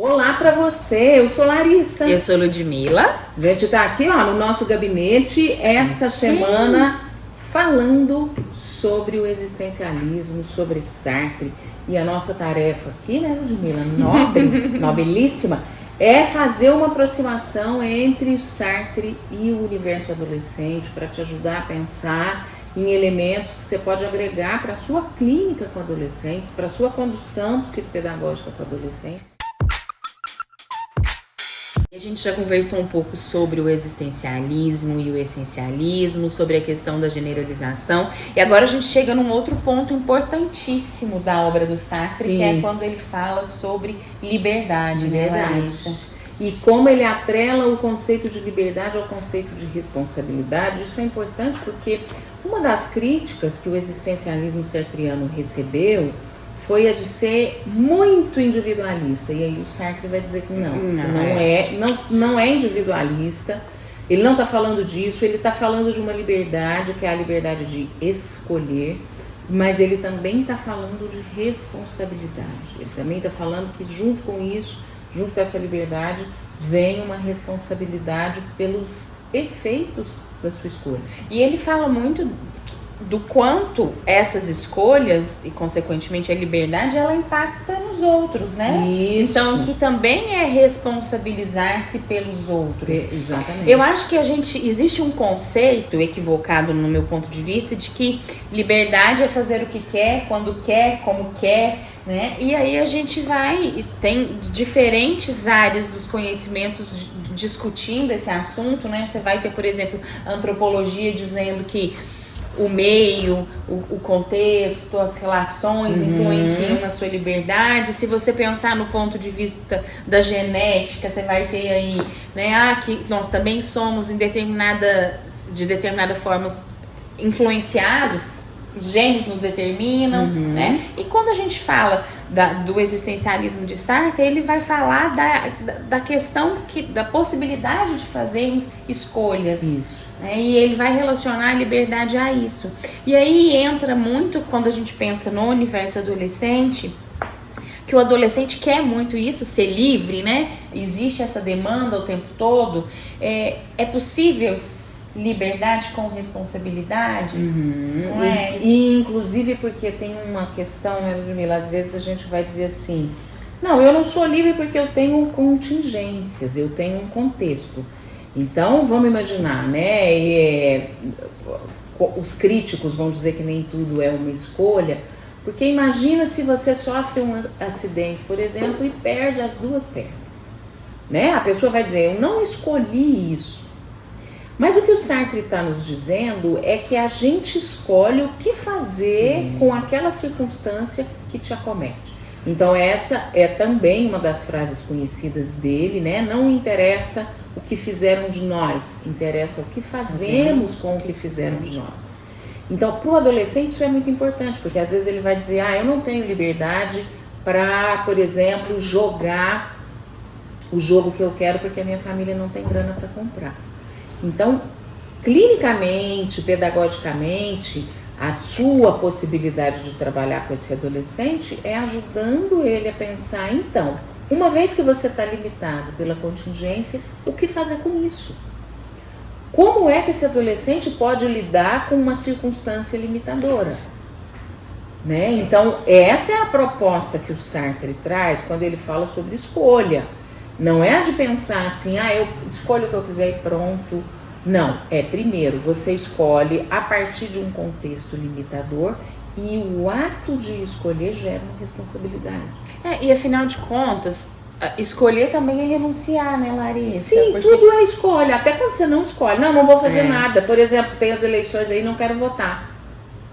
Olá para você, eu sou Larissa. Eu sou Ludmila. A gente tá aqui, no nosso gabinete essa semana falando sobre o existencialismo, sobre Sartre. E a nossa tarefa aqui, né, Ludmila, nobilíssima, é fazer uma aproximação entre o Sartre e o universo adolescente para te ajudar a pensar em elementos que você pode agregar para a sua clínica com adolescentes, para a sua condução psicopedagógica com adolescentes. A gente já conversou um pouco sobre o existencialismo e o essencialismo, sobre a questão da generalização. E agora a gente chega num outro ponto importantíssimo da obra do Sartre, que é quando ele fala sobre liberdade, né, Larissa? E como ele atrela o conceito de liberdade ao conceito de responsabilidade. Isso é importante porque uma das críticas que o existencialismo sartriano recebeu foi a de ser muito individualista. E aí o Sartre vai dizer que não é individualista. Ele não está falando disso, ele está falando de uma liberdade, que é a liberdade de escolher, mas ele também está falando de responsabilidade. Ele também está falando que junto com isso, junto com essa liberdade, vem uma responsabilidade pelos efeitos da sua escolha. E ele fala muito do quanto essas escolhas e, consequentemente, a liberdade, ela impacta nos outros, né? Isso. Então, que também é responsabilizar-se pelos outros. Exatamente. Eu acho que existe um conceito equivocado, no meu ponto de vista, de que liberdade é fazer o que quer, quando quer, como quer, né? E aí a gente vai, tem diferentes áreas dos conhecimentos discutindo esse assunto, né? Você vai ter, por exemplo, a antropologia dizendo que o meio, o contexto, as relações influenciam na sua liberdade. Se você pensar no ponto de vista da genética, você vai ter aí, né, que nós também somos de determinada forma influenciados, os genes nos determinam, né? E quando a gente fala do existencialismo de Sartre, ele vai falar da questão da possibilidade de fazermos escolhas. Isso. E ele vai relacionar a liberdade a isso. E aí entra muito, quando a gente pensa no universo adolescente, que o adolescente quer muito isso, ser livre, né? Existe essa demanda o tempo todo. É possível liberdade com responsabilidade? Não é? E inclusive porque tem uma questão, né, Ludmila? Às vezes a gente vai dizer assim, não, eu não sou livre porque eu tenho contingências, eu tenho um contexto. Então, vamos imaginar, né? Os críticos vão dizer que nem tudo é uma escolha, porque imagina se você sofre um acidente, por exemplo, e perde as duas pernas, né? A pessoa vai dizer, eu não escolhi isso. Mas o que o Sartre está nos dizendo é que a gente escolhe o que fazer com aquela circunstância que te acomete. Então, essa é também uma das frases conhecidas dele, né? Não interessa o que fizeram de nós, interessa o que fazemos com o que fizeram de nós. Então, para o adolescente isso é muito importante, porque às vezes ele vai dizer, eu não tenho liberdade para, por exemplo, jogar o jogo que eu quero porque a minha família não tem grana para comprar. Então, clinicamente, pedagogicamente, a sua possibilidade de trabalhar com esse adolescente é ajudando ele a pensar, então, uma vez que você está limitado pela contingência, o que fazer com isso? Como é que esse adolescente pode lidar com uma circunstância limitadora? Né? Então, essa é a proposta que o Sartre traz quando ele fala sobre escolha. Não é a de pensar assim, eu escolho o que eu quiser e pronto. Não, primeiro você escolhe a partir de um contexto limitador e o ato de escolher gera uma responsabilidade. E afinal de contas, escolher também é renunciar, né, Larissa? Sim, tudo é escolha, até quando você não escolhe. Não vou fazer nada. Por exemplo, tem as eleições aí, não quero votar.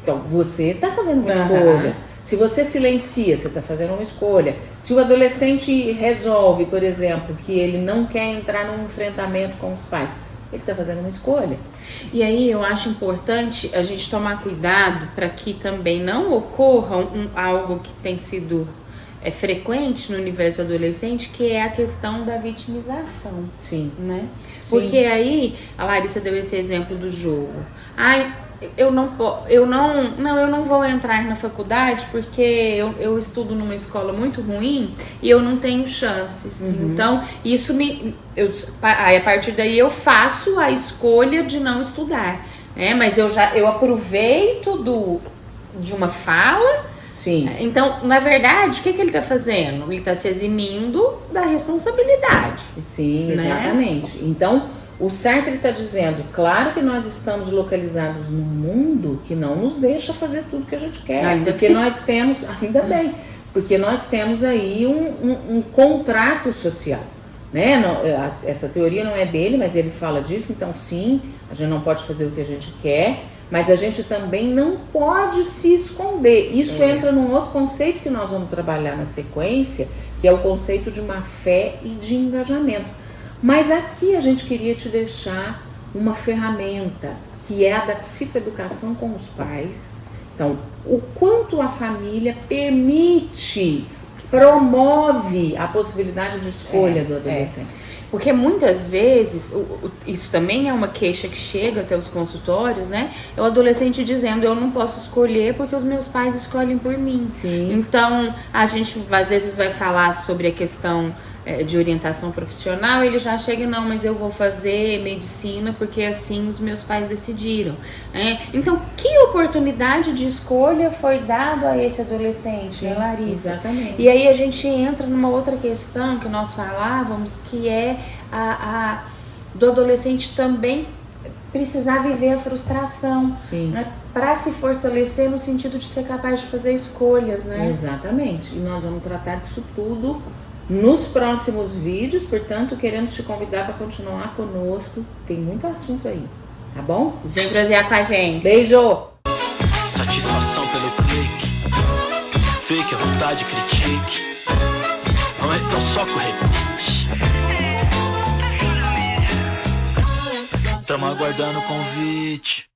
Então, você está fazendo uma escolha. Se você silencia, você está fazendo uma escolha. Se o adolescente resolve, por exemplo, que ele não quer entrar num enfrentamento com os pais, ele está fazendo uma escolha. E aí eu acho importante a gente tomar cuidado para que também não ocorra algo que tem sido frequente no universo adolescente, que é a questão da vitimização. Sim. Né? Sim. Porque aí, a Larissa deu esse exemplo do jogo. eu não vou entrar na faculdade porque eu estudo numa escola muito ruim e eu não tenho chances. Então, isso aí a partir daí eu faço a escolha de não estudar, né? Mas eu aproveito de uma fala. Sim. Então, na verdade, o que ele está fazendo? Ele está se eximindo da responsabilidade. Sim, né? Exatamente. Então, o Sartre está dizendo, claro que nós estamos localizados num mundo que não nos deixa fazer tudo que a gente quer. Ainda porque bem. nós temos, ainda bem, porque nós temos aí um contrato social. Né? Essa teoria não é dele, mas ele fala disso, então sim, a gente não pode fazer o que a gente quer, mas a gente também não pode se esconder. Isso entra num outro conceito que nós vamos trabalhar na sequência, que é o conceito de má fé e de engajamento. Mas aqui a gente queria te deixar uma ferramenta, que é a da psicoeducação com os pais. Então, o quanto a família promove a possibilidade de escolha do adolescente. Porque muitas vezes, isso também é uma queixa que chega até os consultórios, né? É o adolescente dizendo, eu não posso escolher porque os meus pais escolhem por mim. Sim. Então, a gente às vezes vai falar sobre a questão de orientação profissional, ele já chega, não, mas eu vou fazer medicina porque assim os meus pais decidiram. Né? Então, que oportunidade de escolha foi dado a esse adolescente, né, Larissa? Exatamente. E aí a gente entra numa outra questão que nós falávamos, que é do adolescente também precisar viver a frustração, né, para se fortalecer no sentido de ser capaz de fazer escolhas, né? Exatamente. E nós vamos tratar disso tudo nos próximos vídeos, portanto, queremos te convidar para continuar conosco. Tem muito assunto aí, tá bom? Vem prosear com a gente. Beijo! Satisfação pelo clique. Fake, à vontade, critique. Não é então só corrente. Tamo aguardando o convite.